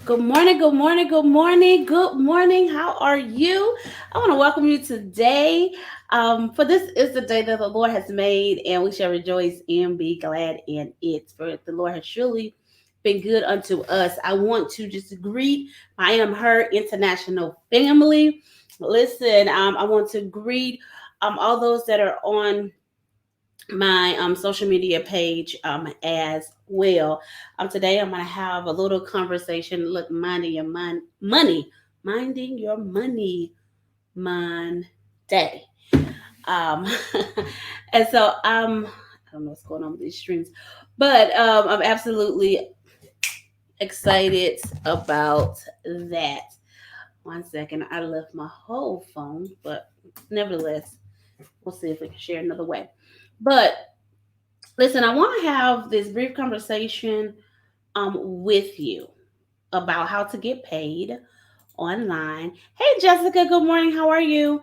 Good morning, good morning, good morning, good morning. How are you? I want to welcome you today. For this is the day that the Lord has made, and we shall rejoice and be glad in it. For the Lord has surely been good unto us. I want to just greet I Am Her International family. Listen, I want to greet all those that are on my social media page as well. Today I'm gonna have a little conversation. Look, minding your money Monday. Um, and so I don't know what's going on with these streams, but I'm absolutely excited about that. One second, I left my whole phone, but nevertheless, we'll see if we can share another way. But listen, I want to have this brief conversation with you about how to get paid online. Hey, Jessica, good morning. How are you?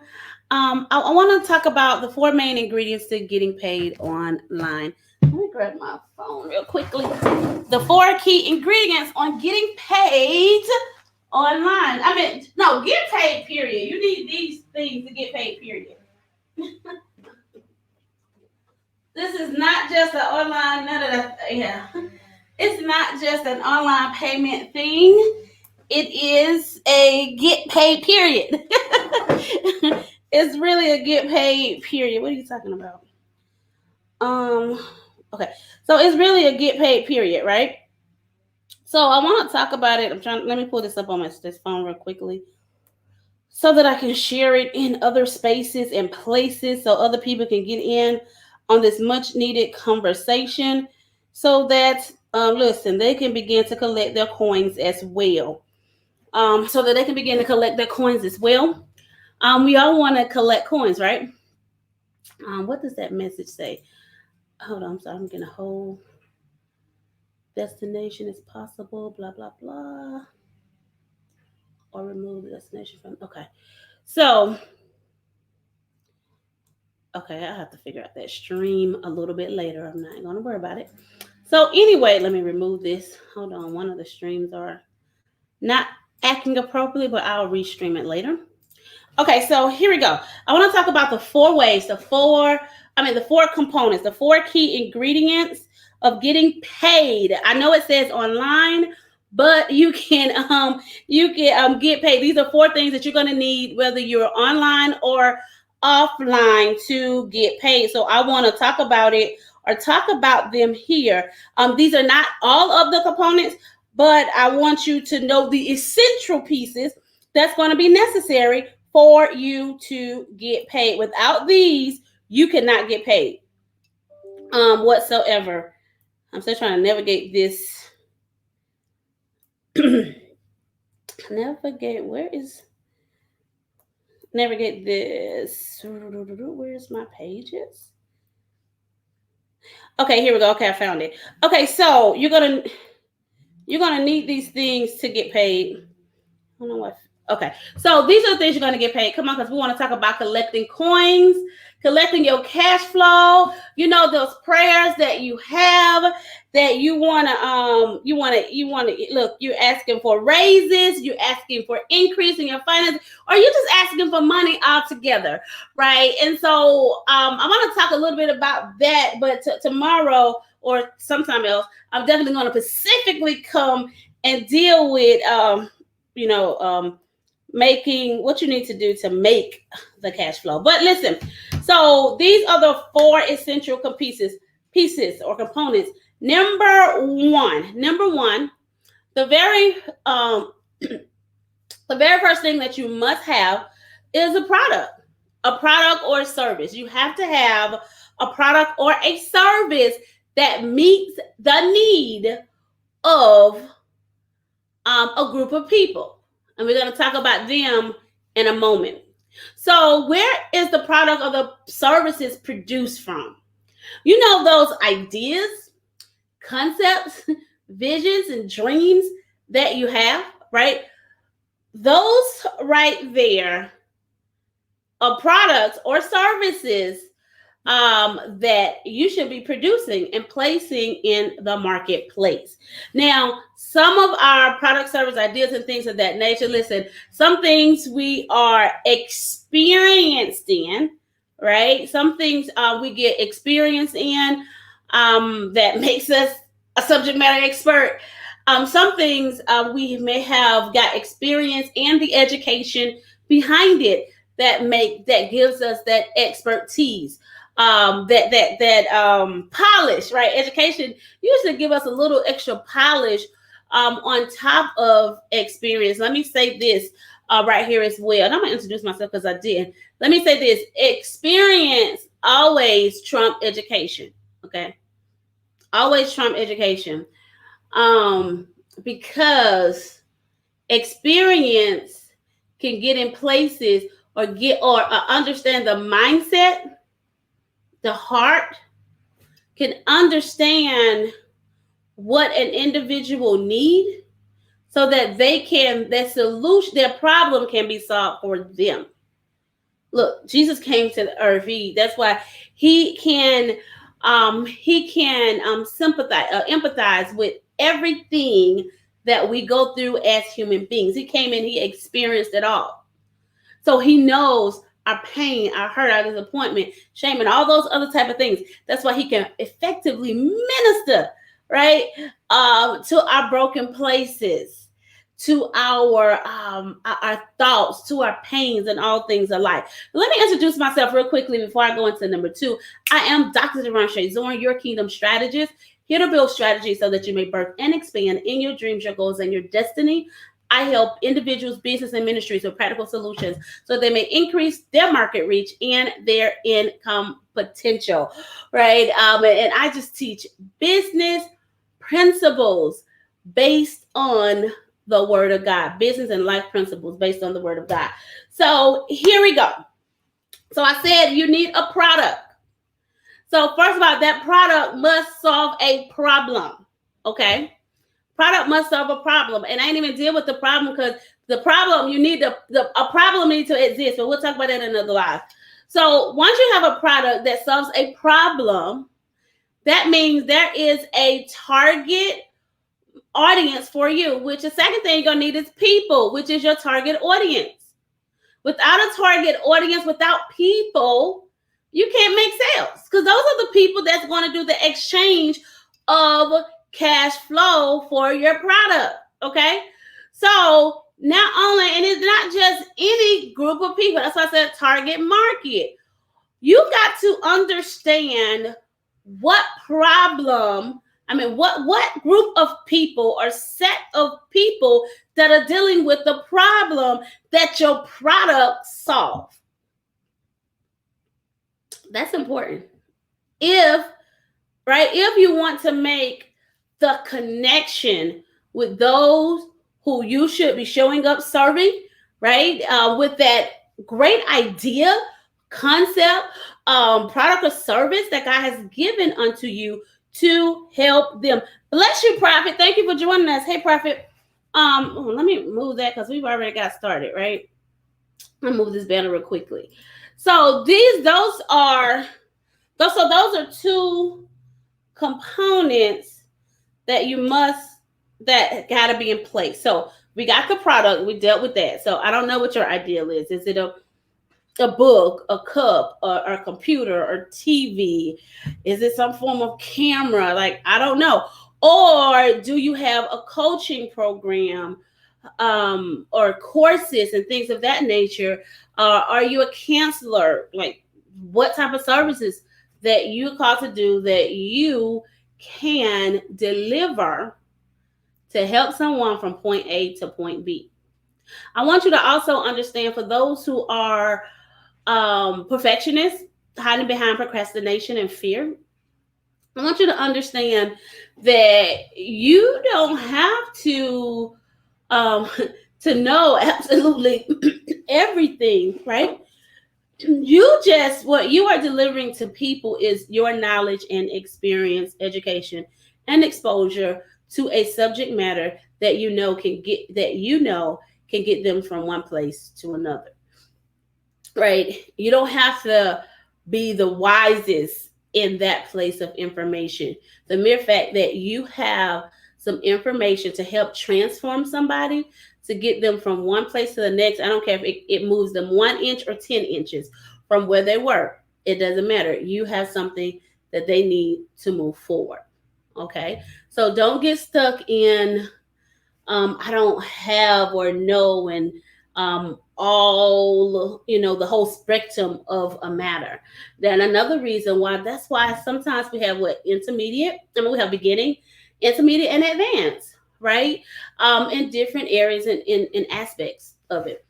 I want to talk about the four main ingredients to getting paid online. Let me grab my phone real quickly. The four key ingredients on getting paid online. No, get paid, period. You need these things to get paid, period. This is not just an online, none of that. Yeah. It's not just an online payment thing. It is a get paid period. It's really a get paid period. What are you talking about? Um okay. So it's really a get paid period, right? So I want to talk about it. Let me pull this up on this phone real quickly so that I can share it in other spaces and places so other people can get in on this much needed conversation so that listen, they can begin to collect their coins as well. So that they can begin to collect their coins as well. We all want to collect coins, right? What does that message say? Hold on, I'm sorry, I'm getting a whole destination is possible, blah blah blah, or remove the destination from. Okay, so okay, I have to figure out that stream a little bit later. I'm not going to worry about it. So anyway, let me remove this. Hold on, one of the streams are not acting appropriately, but I'll restream it later. Okay, so here we go. I want to talk about the four ways, the four components, the four key ingredients of getting paid. I know it says online, but you can get paid. These are four things that you're going to need, whether you're online or offline, to get paid. So I want to talk about it or talk about them here. These are not all of the components, but I want you to know the essential pieces that's going to be necessary for you to get paid. Without these, you cannot get paid whatsoever. I'm still trying to navigate this. Navigate this. Where's my pages? Okay, here we go. Okay, I found it. Okay, so you're gonna need these things to get paid. I don't know what. Okay, so these are the things you're gonna get paid. Come on, because we want to talk about collecting coins, collecting your cash flow. You know, those prayers that you have that you wanna look. You're asking for raises. You're asking for increase in your finances, or you're just asking for money altogether, right? And so I want to talk a little bit about that, but tomorrow or sometime else, I'm definitely going to specifically come and deal with you know, making what you need to do to make the cash flow. But listen, so these are the four essential pieces or components. Number one, the very the very first thing that you must have is a product or a service. You have to have a product or a service that meets the need of a group of people. And we're going to talk about them in a moment. So, where is the product or the services produced from? You know, those ideas, concepts, visions, and dreams that you have, right? Those right there are products or services that you should be producing and placing in the marketplace. Now, some of our product service ideas and things of that nature, listen, some things we are experienced in, right? Some things we get experience in that makes us a subject matter expert. Some things we may have got experience and the education behind it that gives us that expertise, that polish, right? Education usually give us a little extra polish on top of experience. Let me say this right here as well. And I'm gonna introduce myself because I did. Let me say this: experience always trump education. Okay, always trump education. Because experience can get in places or understand the mindset, the heart, can understand what an individual need so that their problem can be solved for them. Look, Jesus came to the earth. That's why he can sympathize, empathize with everything that we go through as human beings. He came and he experienced it all. So he knows our pain, our hurt, our disappointment, shame, and all those other type of things. That's why he can effectively minister, right, to our broken places, to our thoughts, to our pains, and all things alike. Let me introduce myself real quickly before I go into number 2. I am Dr. De'Ronsha Zorn, your kingdom strategist, here to build strategies so that you may birth and expand in your dreams, your goals, and your destiny. I help individuals, business, and ministries with practical solutions so they may increase their market reach and their income potential, right? And I just teach business principles based on the word of God, business and life principles based on the word of God. So here we go. So I said you need a product. So first of all, that product must solve a problem, okay? Product must solve a problem. And I ain't even deal with the problem because the problem, you need a problem needs to exist, but we'll talk about that in another live. So once you have a product that solves a problem, that means there is a target audience for you, which the second thing you're going to need is people, which is your target audience. Without a target audience, without people, you can't make sales because those are the people that's going to do the exchange of cash flow for your product. Okay, so not only, and it's not just any group of people, that's why I said target market. You got to understand what problem, what group of people or set of people that are dealing with the problem that your product solves. That's important. If you want to make the connection with those who you should be showing up serving, right? With that great idea, concept, product or service that God has given unto you to help them. Bless you, Prophet. Thank you for joining us. Hey, Prophet. Let me move that because we've already got started, right? I'll move this banner real quickly. So those are 2 components that gotta be in place. So we got the product, we dealt with that. So I don't know what your ideal is. Is it a book, a cup, or a computer, or TV? Is it some form of camera? Like, I don't know. Or do you have a coaching program or courses and things of that nature? Are you a counselor? Like, what type of services that you're called to do that you can deliver to help someone from point A to point B? I want you to also understand, for those who are perfectionists, hiding behind procrastination and fear, I want you to understand that you don't have to know absolutely everything, right? What you are delivering to people is your knowledge and experience, education, and exposure to a subject matter that can get them from one place to another, right? You don't have to be the wisest in that place of information. The mere fact that you have some information to help transform somebody, to get them from one place to the next. I don't care if it moves them 1 inch or 10 inches from where they were. It doesn't matter. You have something that they need to move forward. Okay. So don't get stuck in I don't have or know, and all, the whole spectrum of a matter. Then another reason why, that's why sometimes we have what intermediate, we have beginning, intermediate, and advanced, right? In different areas and in aspects of it.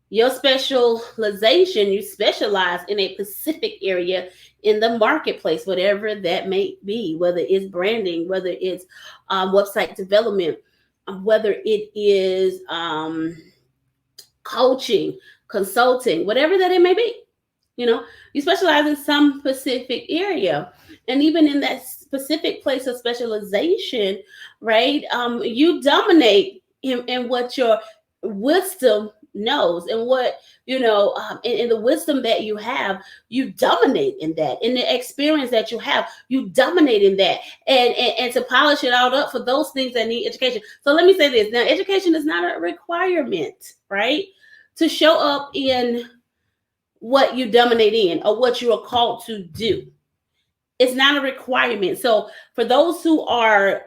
Your specialization, you specialize in a specific area in the marketplace, whatever that may be, whether it's branding, whether it's website development, whether it is coaching, consulting, whatever that it may be. You specialize in some specific area. And even in that specific place of specialization, right, you dominate in what your wisdom knows, and what in the wisdom that you dominate in that. In the experience that you have, you dominate in that. And to polish it all up for those things that need education. So let me say this now: education is not a requirement, right, to show up in what you dominate in or what you are called to do. It's not a requirement. So for those who are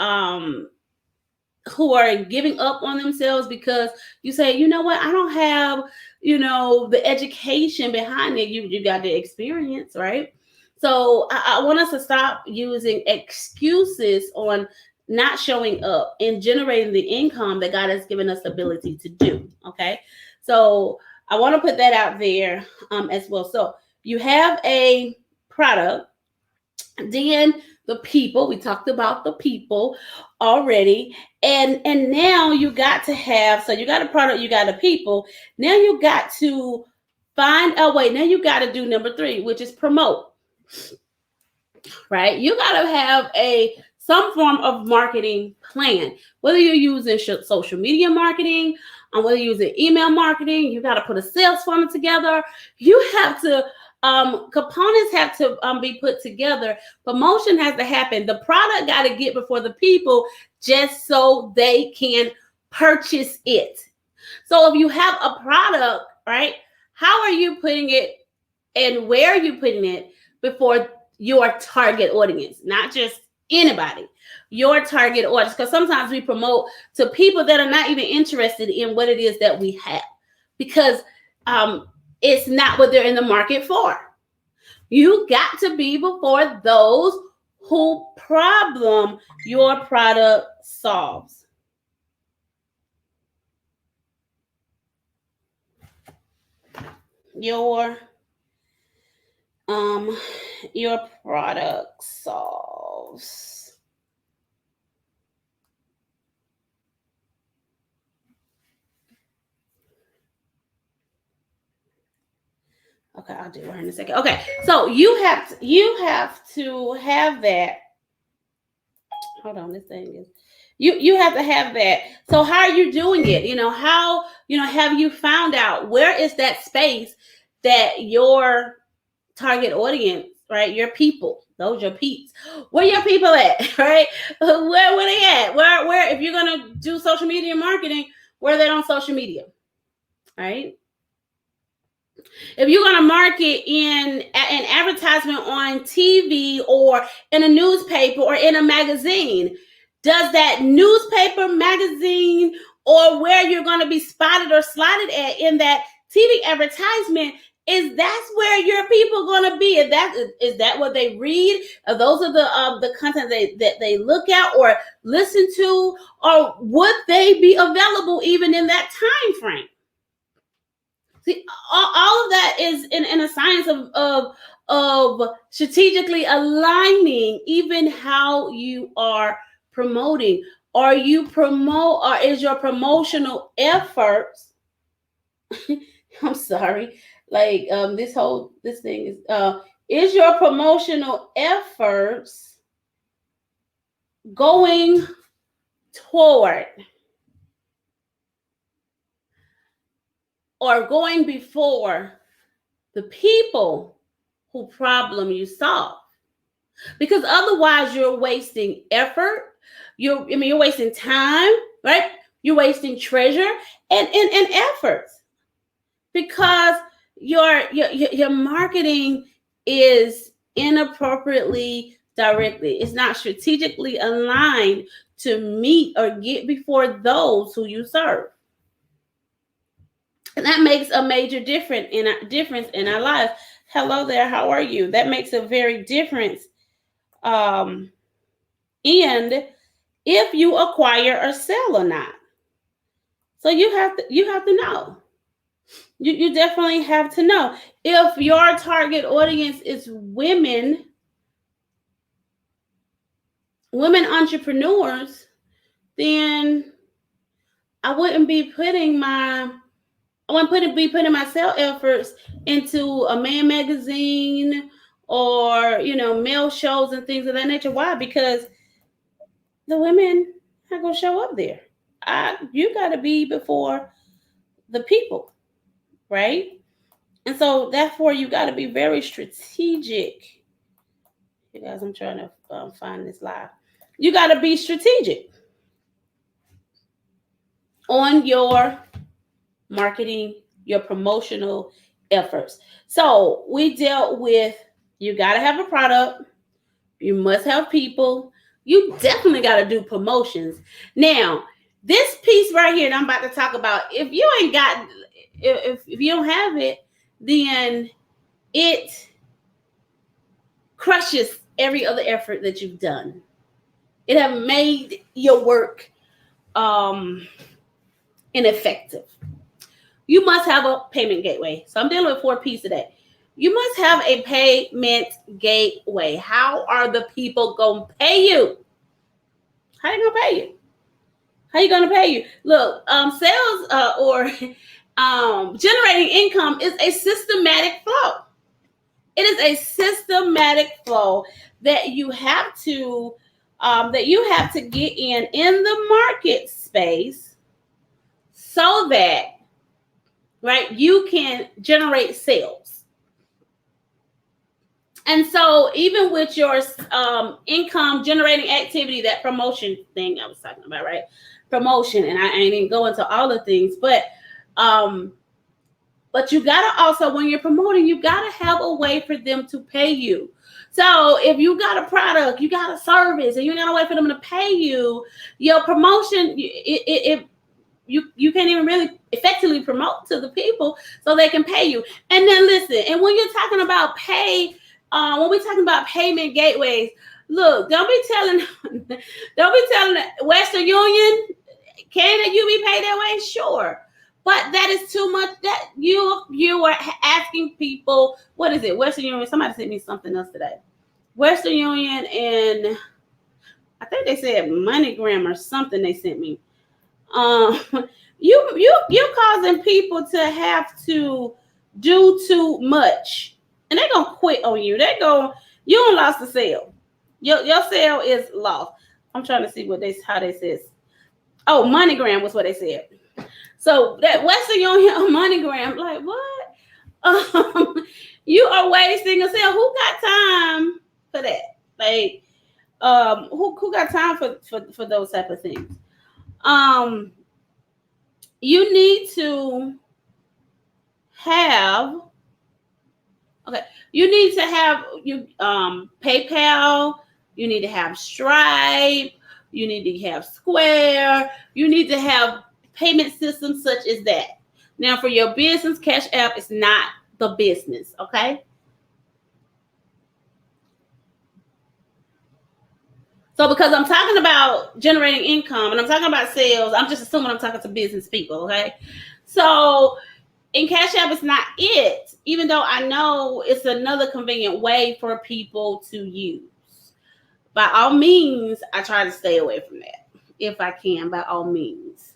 giving up on themselves because you say, you know what, I don't have, the education behind it. You got the experience, right? So I want us to stop using excuses on not showing up and generating the income that God has given us the ability to do. Okay. So I want to put that out there as well. So you have a product, then the people, we talked about the people already, and now you got to have, so you got a product, you got a people, now you got to find a way, now you got to do number 3, which is promote, right? You got to have some form of marketing plan, whether you're using social media marketing, whether you're using email marketing. You got to put a sales funnel together. You have to components have to be put together. Promotion has to happen. The product got to get before the people just so they can purchase it. So if you have a product, right, how are you putting it and where are you putting it before your target audience? Not just anybody, your target audience. Because sometimes we promote to people that are not even interested in what it is that we have, because it's not what they're in the market for. You got to be before those who problem your product solves. Your product solves. Okay, I'll do her in a second. Okay, so you have to have that. Hold on, this thing is. You have to have that. So how are you doing it? How have you found out where is that space that your target audience, right? Your people, those your peeps. Where your people at, right? Where they at? Where if you're gonna do social media marketing, where they on social media, right? If you're going to market in an advertisement on TV or in a newspaper or in a magazine, does that newspaper, magazine, or where you're going to be spotted or slotted at in that TV advertisement, is that's where your people going to be? Is that what they read? Those are the content that they look at or listen to, or would they be available even in that time frame? See, all of that is in a science of strategically aligning even how you are promoting. Or is your promotional efforts I'm sorry, like this thing is your promotional efforts going toward or going before the people who problem you solve. Because otherwise you're wasting effort. You're wasting time, right? You're wasting treasure and efforts because your marketing is inappropriately directed. It's not strategically aligned to meet or get before those who you serve. And that makes a major difference in our lives. Hello there, how are you? That makes a very difference. And if you acquire or sell or not. So you have to know. You definitely have to know. If your target audience is women entrepreneurs, then I wouldn't be putting my sales efforts into a man magazine or male shows and things of that nature. Why? Because the women are gonna show up there. You got to be before the people, right? And so therefore you got to be very strategic. You guys, I'm trying to find this live. You got to be strategic on your marketing, your promotional efforts. So we dealt with, you got to have a product. You must have people. You definitely got to do promotions. Now, this piece right here that I'm about to talk about, if you ain't got, if you don't have it, then it crushes every other effort that you've done. It have made your work ineffective. You must have a payment gateway. So I'm dealing with 4 P's today. You must have a payment gateway. How are the people going to pay you? How are they going to pay you? How are you going to pay you? Look, sales or generating income is a systematic flow. It is a systematic flow that you have to get in the market space so that, right, you can generate sales. And so even with your income generating activity, that promotion thing I was talking about, right? Promotion, and I ain't even go into all the things, but you gotta also, when you're promoting, you gotta have a way for them to pay you. So if you got a product, you got a service, and you got a way for them to pay you, your promotion, you can't even really effectively promote to the people so they can pay you. And then listen, and when you're talking about when we're talking about payment gateways, look, don't be telling Western Union, can you be paid that way? Sure. But that is too much. That you are asking people, what is it? Western Union. Somebody sent me something else today. Western Union, and I think they said MoneyGram or something they sent me. You're causing people to have to do too much, and they're gonna quit on you. You don't lost the sale. Your sale is lost. I'm trying to see how they said. Oh, MoneyGram was what they said. So that Western Union MoneyGram, like what? You are wasting a sale. Who got time for that? Like, who got time for those type of things? You need to have PayPal. You need to have Stripe. You need to have Square. You need to have payment systems such as that. Now, for your business, Cash App is not the business, okay? So because I'm talking about generating income and I'm talking about sales, I'm just assuming I'm talking to business people, okay? So in Cash App, it's not it, even though I know it's another convenient way for people to use. By all means, I try to stay away from that if I can, by all means.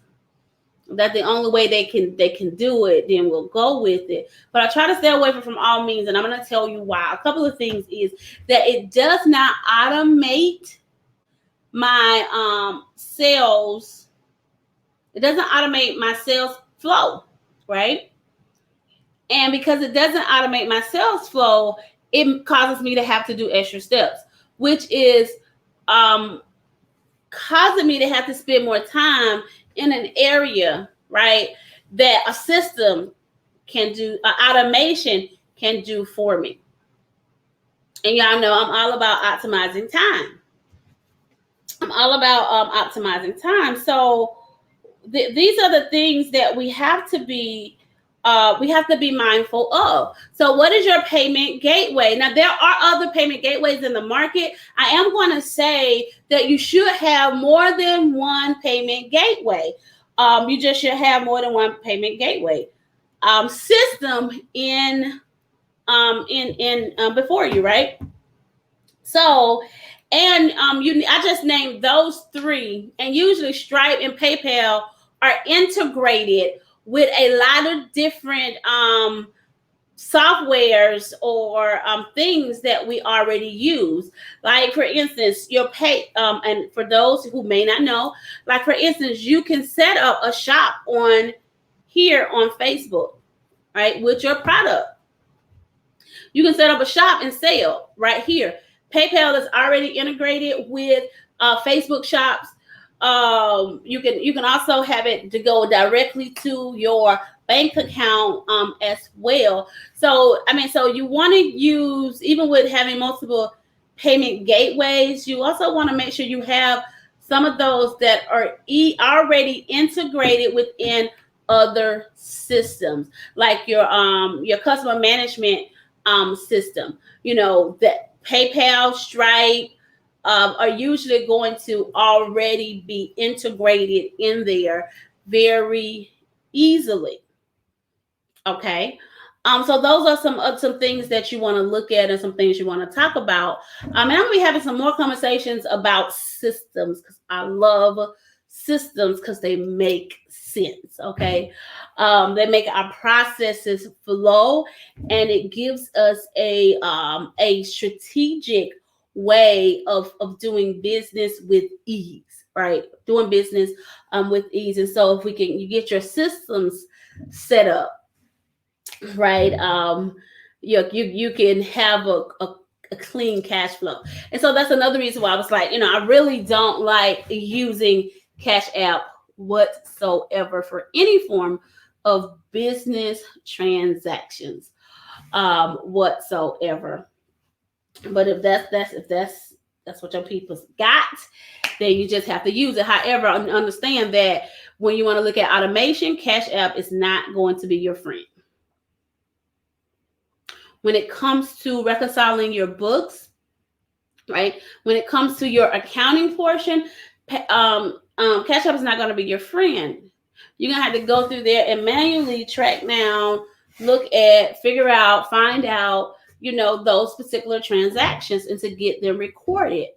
That's the only way they can do it, then we'll go with it. But I try to stay away from all means, and I'm going to tell you why. A couple of things is that it does not automate my sales. It doesn't automate my sales flow, right? And because it doesn't automate my sales flow, it causes me to have to do extra steps, which is um, causing me to have to spend more time in an area, right, that a system can do, automation can do for me. And y'all know I'm all about optimizing time. I'm all about optimizing time. So these are the things that we have to be mindful of. So what is your payment gateway? Now there are other payment gateways in the market. I am going to say that you should have more than one payment gateway. You just should have more than one payment gateway system in before you, right? So, and I just named those three, and usually Stripe and PayPal are integrated with a lot of different softwares or things that we already use. Like for instance, your pay and for those who may not know, like for instance, you can set up a shop on here on Facebook, right, with your product. You can set up a shop and sell right here. PayPal is already integrated with Facebook shops. You can also have it to go directly to your bank account as well. So so you want to use, even with having multiple payment gateways, you also want to make sure you have some of those that are already integrated within other systems, like your customer management system. You know that PayPal, Stripe are usually going to already be integrated in there very easily. Okay. So those are some things that you want to look at and some things you want to talk about. And I'm gonna be having some more conversations about systems because I love systems because they make sense. Okay. They make our processes flow, and it gives us a strategic way of doing business with ease, right? Doing business with ease. And so if you get your systems set up, right, you can have a clean cash flow. And so that's another reason why I was like, I really don't like using Cash App whatsoever for any form of business transactions whatsoever. But if that's what your people's got, then you just have to use it. However, understand that when you want to look at automation, Cash App is not going to be your friend. When it comes to reconciling your books, right? When it comes to your accounting portion, Cash App is not going to be your friend. You're going to have to go through there and manually track down, look at, figure out, find out, those particular transactions and to get them recorded.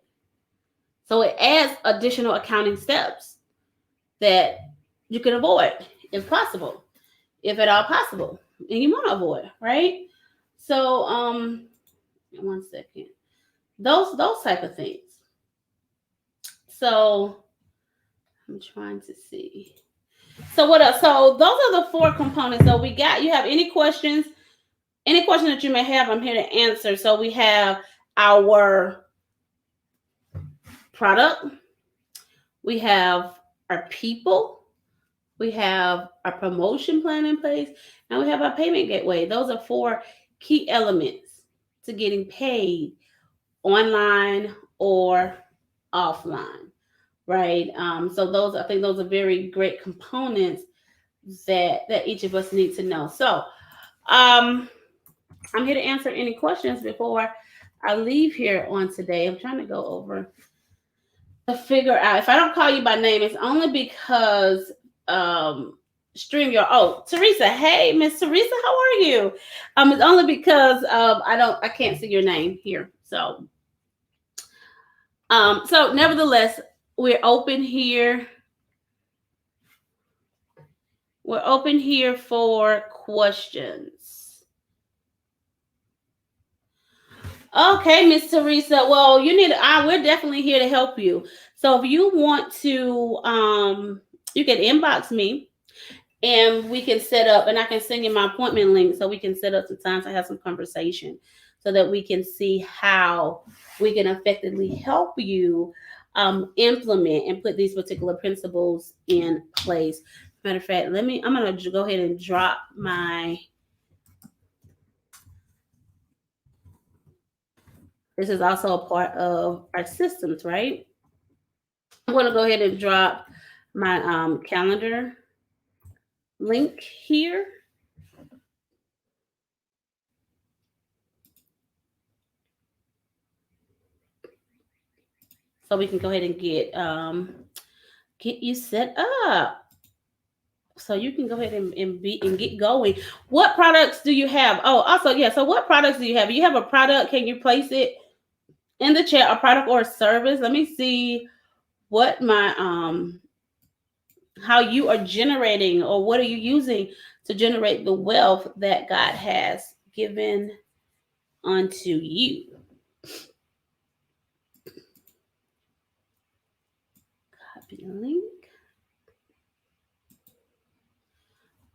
So it adds additional accounting steps that you can avoid if possible, if at all possible, and you want to avoid, right? So, 1 second. Those type of things. So, I'm trying to see. So what else? So those are the 4 components. So we got. You have any questions? Any question that you may have, I'm here to answer. So we have our product. We have our people. We have our promotion plan in place, and we have our payment gateway. Those are 4 key elements to getting paid online or offline, right? So I think those are very great components that each of us need to know. So I'm here to answer any questions before I leave here on today. I'm trying to go over to figure out. If I don't call you by name, it's only because StreamYard. Oh, Teresa. Hey, Miss Teresa, how are you? It's only because I can't see your name here. So nevertheless, we're open here. We're open here for questions. Okay, Miss Teresa. Well, we're definitely here to help you. So if you want to, you can inbox me and we can set up, and I can send you my appointment link so we can set up some time to have some conversation so that we can see how we can effectively help you implement and put these particular principles in place. Matter of fact, I'm going to go ahead and drop my, this is also a part of our systems, right? I'm going to go ahead and drop my calendar link here. So we can go ahead and get you set up. So you can go ahead and get going. What products do you have? Oh, also, yeah. So what products do you have? You have a product. Can you place it in the chat? A product or a service? Let me see what my how you are generating, or what are you using to generate the wealth that God has given unto you. Copy link.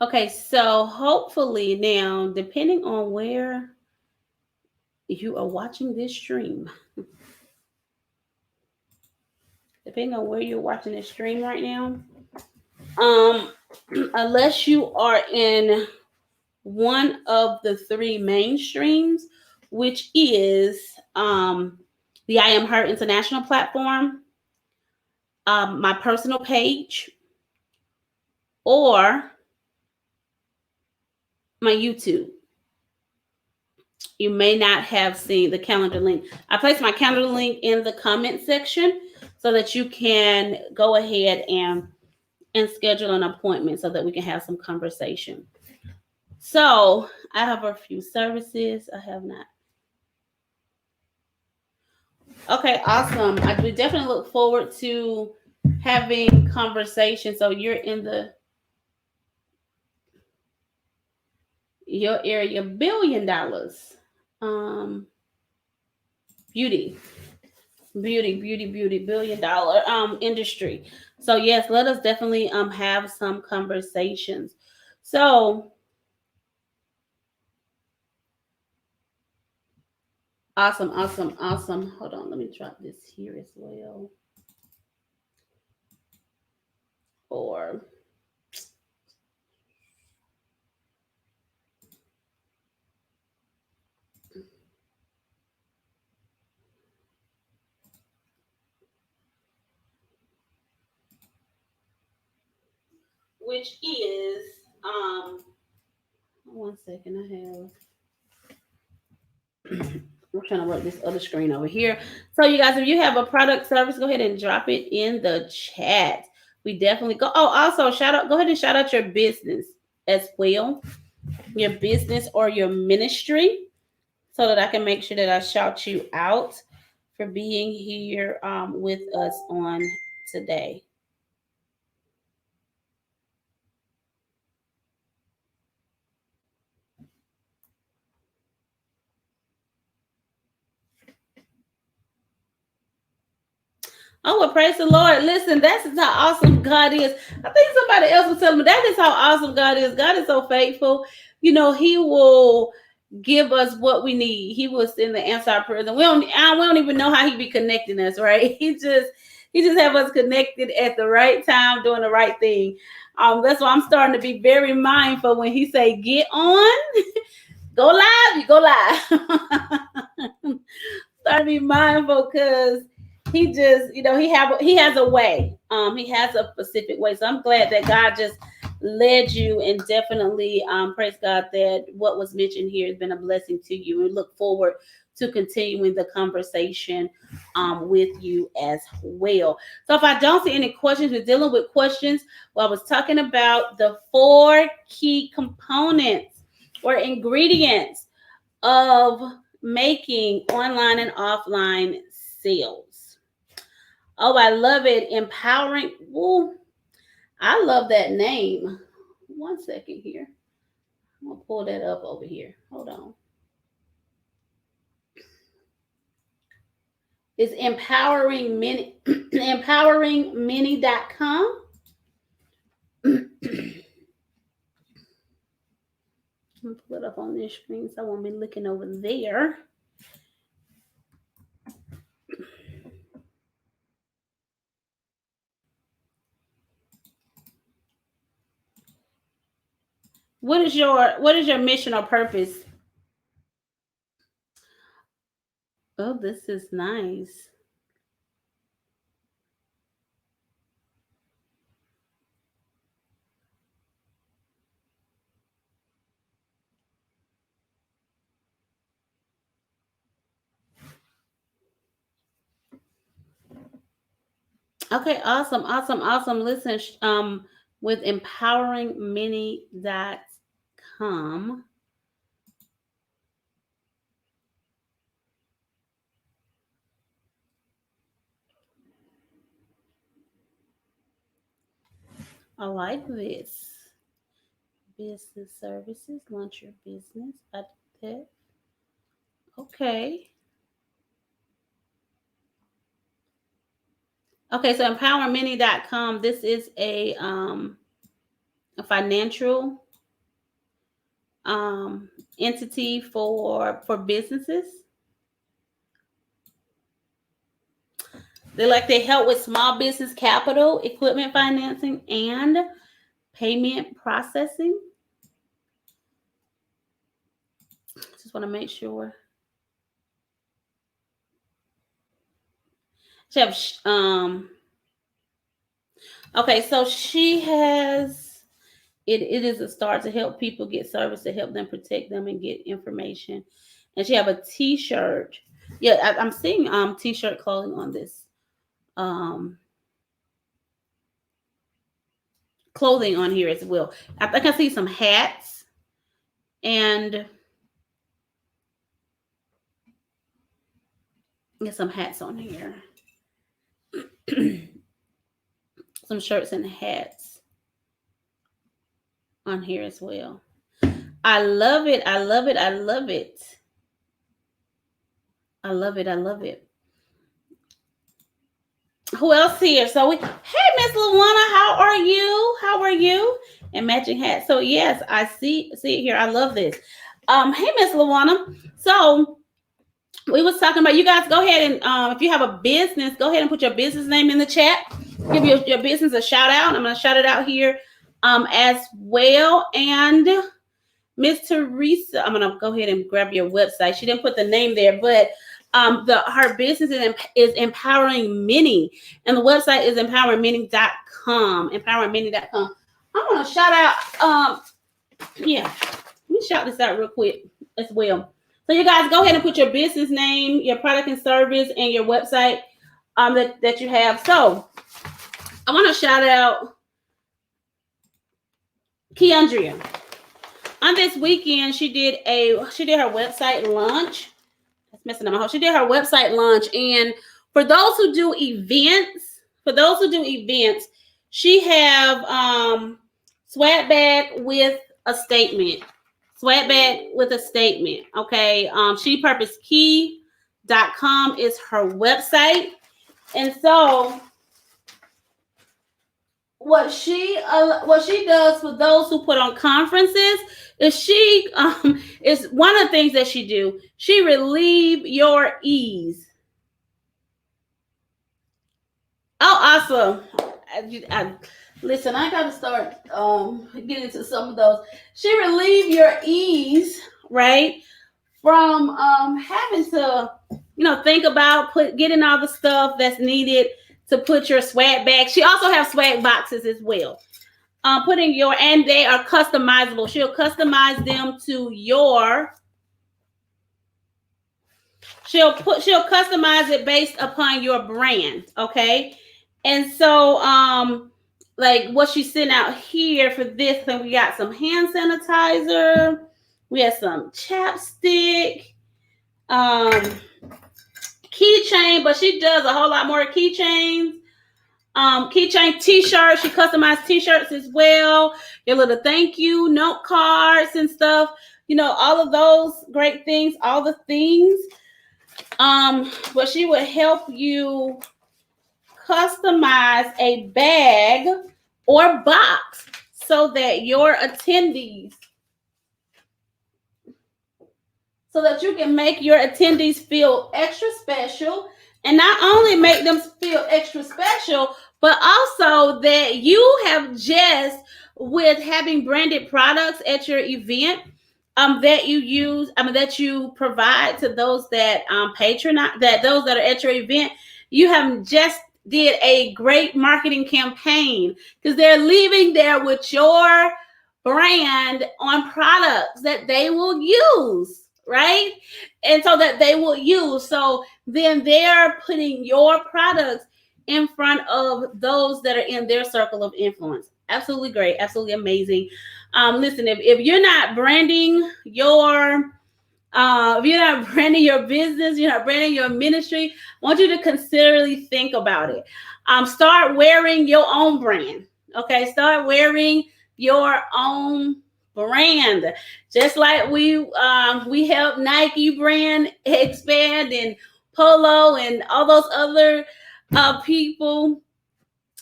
Okay, so hopefully now, depending on where you are watching this stream, depending on where you're watching this stream right now, unless you are in one of the three main streams, which is the I Am Her International platform, my personal page, or my YouTube. You may not have seen the calendar link. I placed my calendar link in the comment section so that you can go ahead and schedule an appointment so that we can have some conversation. So I have a few services. I have not. Okay, awesome. I do definitely look forward to having conversation. So you're in your area, $1 billion. Um, beauty, beauty, $1 billion industry. So yes, let us definitely have some conversations. So awesome. Hold on, let me drop this here as well. Or which is 1 second, I'm trying to work this other screen over here. So you guys, if you have a product service, go ahead and drop it in the chat. We definitely go. Oh, also shout out, go ahead and shout out your business as well, your business or your ministry, so that I can make sure that I shout you out for being here with us on today. Oh, well, praise the Lord. Listen, that's how awesome God is. I think somebody else was telling me that is how awesome God is. God is so faithful. You know, He will give us what we need. He will send the answer our prayers. And we don't even know how He be connecting us, right? He just have us connected at the right time, doing the right thing. That's why I'm starting to be very mindful when He say, get on, go live, you go live. Start to be mindful because he just, he has a way. He has a specific way. So I'm glad that God just led you, and definitely praise God that what was mentioned here has been a blessing to you. We look forward to continuing the conversation with you as well. So if I don't see any questions, we're dealing with questions. Well, I was talking about the 4 key components or ingredients of making online and offline sales. Oh, I love it. Empowering. Ooh, I love that name. 1 second here. I'm going to pull that up over here. Hold on. It's empoweringmini.com. I'm gonna pull it up on this screen so I won't be looking over there. What is your mission or purpose? Oh, this is nice. Okay, awesome, awesome, awesome. Listen, with empoweringmini.com. I like this. Business services, launch your business. I did that. Okay. Okay, so empowermini.com. This is a financial entity for businesses. They help with small business capital, equipment financing, and payment processing. Just want to make sure. She have okay, so she has it is a start to help people get service, to help them protect them and get information. And she have a t-shirt. Yeah, I'm seeing t-shirt clothing on this. Clothing on here as well. I can see some hats and get some hats on here. Some shirts and hats on here as well. I love it. I love it. I love it. I love it. I love it. Who else here? So hey, Miss Luana, how are you? How are you? And matching hat. So yes, I see it here. I love this. Hey, Miss Luana. So we was talking about, you guys go ahead and if you have a business, go ahead and put your business name in the chat. Give your business a shout out. I'm going to shout it out here as well. And Miss Teresa, I'm going to go ahead and grab your website. She didn't put the name there, but her business is Empowering Mini, and the website is empowermini.com. Empowermini.com. I'm going to shout out. Yeah, let me shout this out real quick as well. So you guys go ahead and put your business name, your product and service, and your website that you have. So I want to shout out Keandria. On this weekend, she did her website launch. That's messing up my house. She did her website launch, and for those who do events, she have swag bag with a statement. Swag bag with a statement. Okay. ShePurposeKey.com is her website. And so what she does for those who put on conferences is she is one of the things that she do. She relieve your ease. Oh, awesome. Listen, I gotta start getting into some of those. She relieve your ease, right? From having to, think about getting all the stuff that's needed to put your swag bag. She also has swag boxes as well. And they are customizable. She'll customize them to she'll customize it based upon your brand. Okay. And so, like what she sent out here for this thing, we got some hand sanitizer, we have some chapstick, keychain, but she does a whole lot more keychains. Keychain t-shirts, she customized t-shirts as well. Your little thank you note cards and stuff. All of those great things, all the things. But she would help you customize a bag or box so that your attendees so that you can make your attendees feel extra special, and not only make them feel extra special, but also that you have just with having branded products at your event, that you use, that you provide to those that patronize, that those that are at your event. You have just did a great marketing campaign because they're leaving there with your brand on products that they will use, right? And so that they will use. So then they're putting your products in front of those that are in their circle of influence. Absolutely great. Absolutely amazing. Listen, if you're not branding your if you're not branding your business, you're not branding your ministry, I want you to considerably think about it. Start wearing your own brand. Okay, start wearing your own brand. Just like we help Nike brand expand, and Polo and all those other people.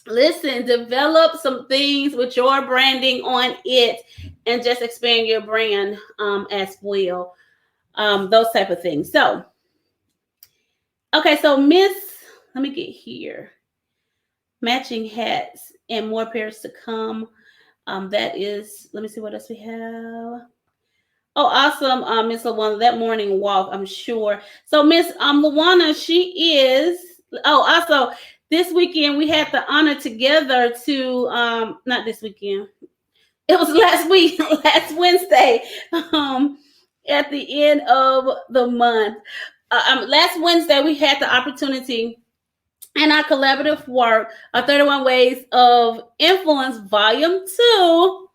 Listen, develop some things with your branding on it, and just expand your brand as well. Those type of things. So, okay, so let me get here. Matching hats and more pairs to come. That is, let me see what else we have. Oh, awesome, Miss Lawana, that morning walk, I'm sure. So Miss Lawana, she is, also this weekend we had the honor together to, not this weekend, it was last week, last Wednesday, at the end of the month. Last Wednesday, we had the opportunity in our collaborative work of 31 Ways of Influence, Volume 2,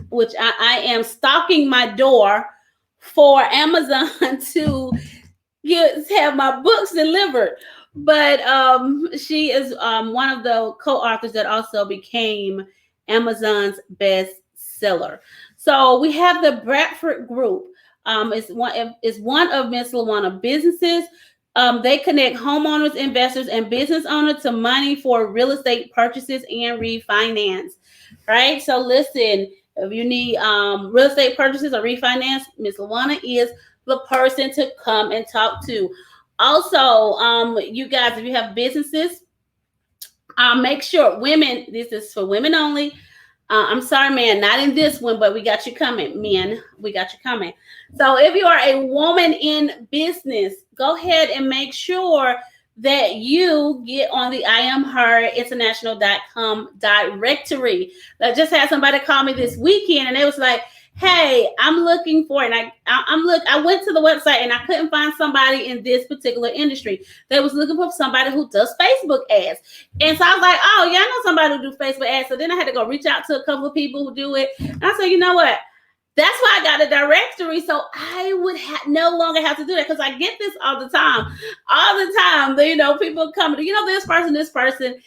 which I am stalking my door for Amazon to have my books delivered. But she is one of the co-authors that also became Amazon's best seller. So we have the Bradford Group. It's one of Miss Lawana businesses. They connect homeowners, investors, and business owners to money for real estate purchases and refinance. Right. So listen, if you need real estate purchases or refinance, Miss Lawana is the person to come and talk to. Also, you guys, if you have businesses, make sure women. This is for women only. I'm sorry, man, not in this one, but we got you coming, men. We got you coming. So if you are a woman in business, go ahead and make sure that you get on the IamHerInternational.com directory. I just had somebody call me this weekend, and it was like, hey, I'm looking for it. And I went to the website and I couldn't find somebody in this particular industry. They was looking for somebody who does Facebook ads. And so I was like, oh, yeah, I know somebody who do Facebook ads. So then I had to go reach out to a couple of people who do it. And I said, you know what? That's why I got a directory, so I would no longer have to do that, because I get this all the time. People come to, this person,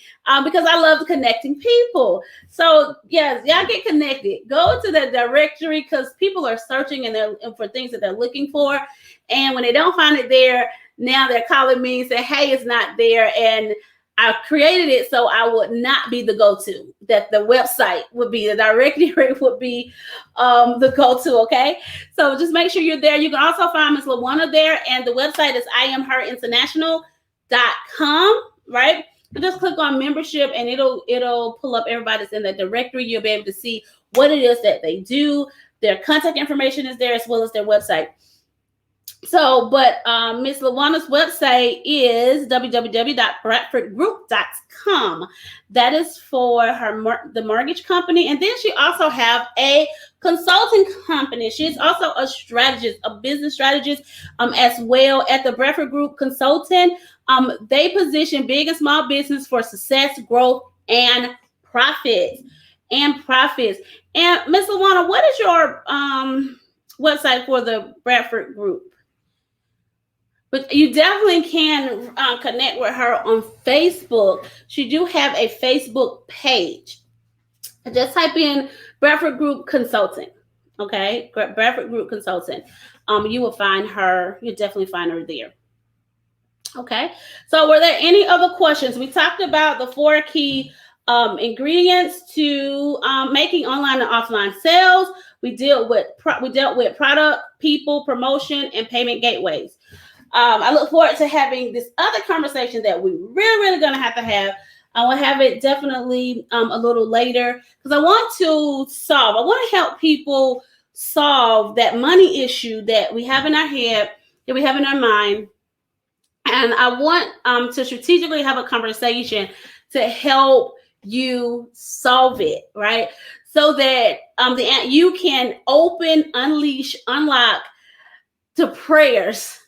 because I love connecting people. So yes, y'all get connected. Go to that directory, because people are searching and for things that they're looking for, and when they don't find it there, now they're calling me and say, hey, it's not there, and I created it so I would not be the go-to, that the website would be, the directory would be the go-to, okay? So just make sure you're there. You can also find Ms. Lawana there, and the website is IamHerInternational.com, right? And just click on membership, and it'll pull up everybody that's in the directory. You'll be able to see what it is that they do. Their contact information is there, as well as their website. So, but Miss Lawana's website is www.bradfordgroup.com. That is for the mortgage company. And then she also have a consulting company. She's also a strategist, a business strategist as well at the Bradford Group Consultant. They position big and small business for success, growth, and profits. And Miss Lawana, what is your website for the Bradford Group? But you definitely can connect with her on Facebook. She do have a Facebook page. Just type in Bradford Group Consultant. Okay, Bradford Group Consultant. You will find her. You'll definitely find her there. Okay. So, were there any other questions? We talked about the 4 key ingredients to making online and offline sales. We dealt with product, people, promotion, and payment gateways. I look forward to having this other conversation that we really going to have. I will have it definitely a little later because I want to help people solve that money issue that we have in our head, that we have in our mind. And I want to strategically have a conversation to help you solve it, right? So that you can open, unleash, unlock the prayers,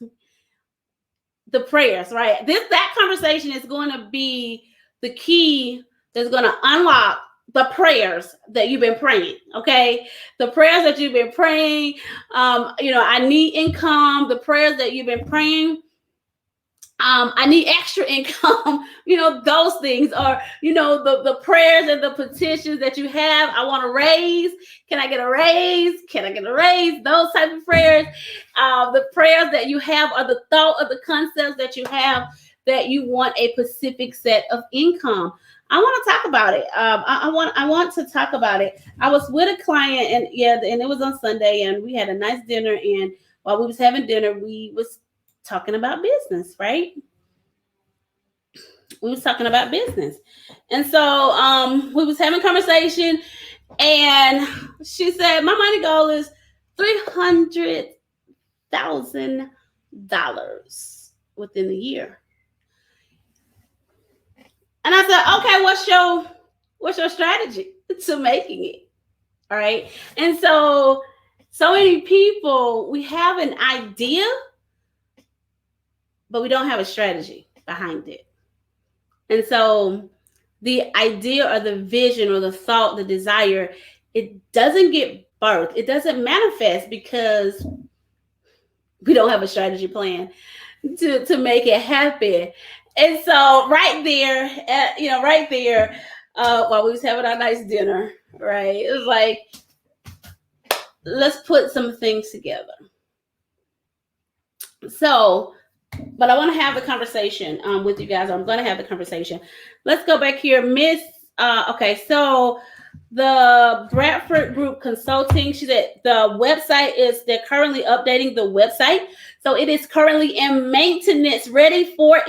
right? That conversation is going to be the key that's going to unlock the prayers that you've been praying. Okay, the prayers that you've been praying. I need income. The prayers that you've been praying. I need extra income, those things, or, the prayers and the petitions that you have. I want a raise. Can I get a raise? Can I get a raise? Those type of prayers. The prayers that you have are the thought of the concepts that you have that you want a specific set of income. I want to talk about it. I want to talk about it. I was with a client and it was on Sunday and we had a nice dinner, and while we was having dinner, we was talking about business, right? We was talking about business. And so we was having conversation, and she said, my money goal is $300,000 within a year. And I said, okay, what's your strategy to making it? All right. And so many people, we have an idea, but we don't have a strategy behind it. And so the idea or the vision or the thought, the desire, it doesn't get birthed. It doesn't manifest because we don't have a strategy plan to make it happen. And so right there, while we was having our nice dinner, right, it was like, let's put some things together. So, but I want to have the conversation with you guys. I'm going to have the conversation. Let's go back here. Okay, so the Bradford Group Consulting, she said the website they're currently updating the website. So it is currently in maintenance, ready for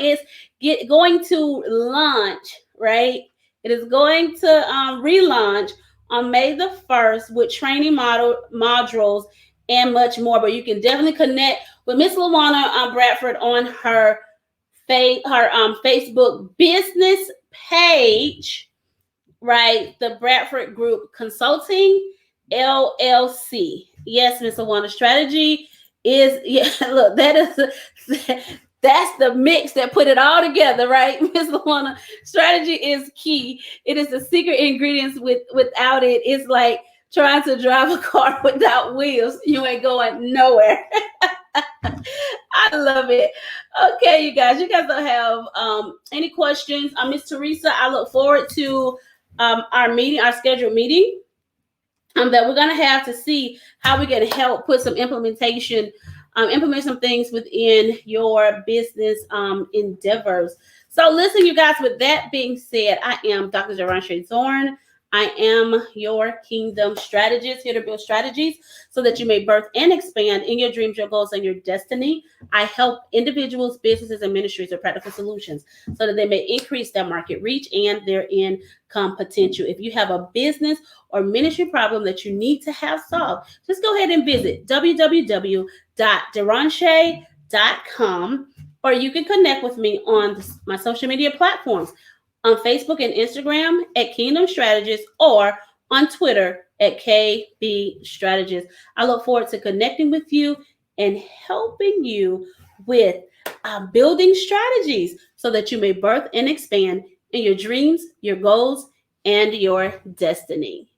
going to launch, right? It is going to relaunch on May the 1st with training modules and much more. But you can definitely connect with Miss Lawana Bradford on her Facebook business page, right? The Bradford Group Consulting LLC. Yes, Miss Lawana, strategy is look, that's the mix that put it all together, right? Miss Lawana, strategy is key. It is the secret ingredients. Without it, it's like trying to drive a car without wheels. You ain't going nowhere. I love it. Okay, you guys don't have any questions? Miss Teresa, I look forward to our scheduled meeting that we're going to have to see how we can help put some implement some things within your business endeavors. So listen, you guys, with that being said, I am Dr. Deranshay Zorn. I am your kingdom strategist, here to build strategies so that you may birth and expand in your dreams, your goals, and your destiny. I help individuals, businesses, and ministries with practical solutions so that they may increase their market reach and their income potential. If you have a business or ministry problem that you need to have solved, just go ahead and visit www.deranshay.com, or you can connect with me on my social media platforms, on Facebook and Instagram at Kingdom Strategist, or on Twitter at KB Strategist. I look forward to connecting with you and helping you with building strategies so that you may birth and expand in your dreams, your goals, and your destiny.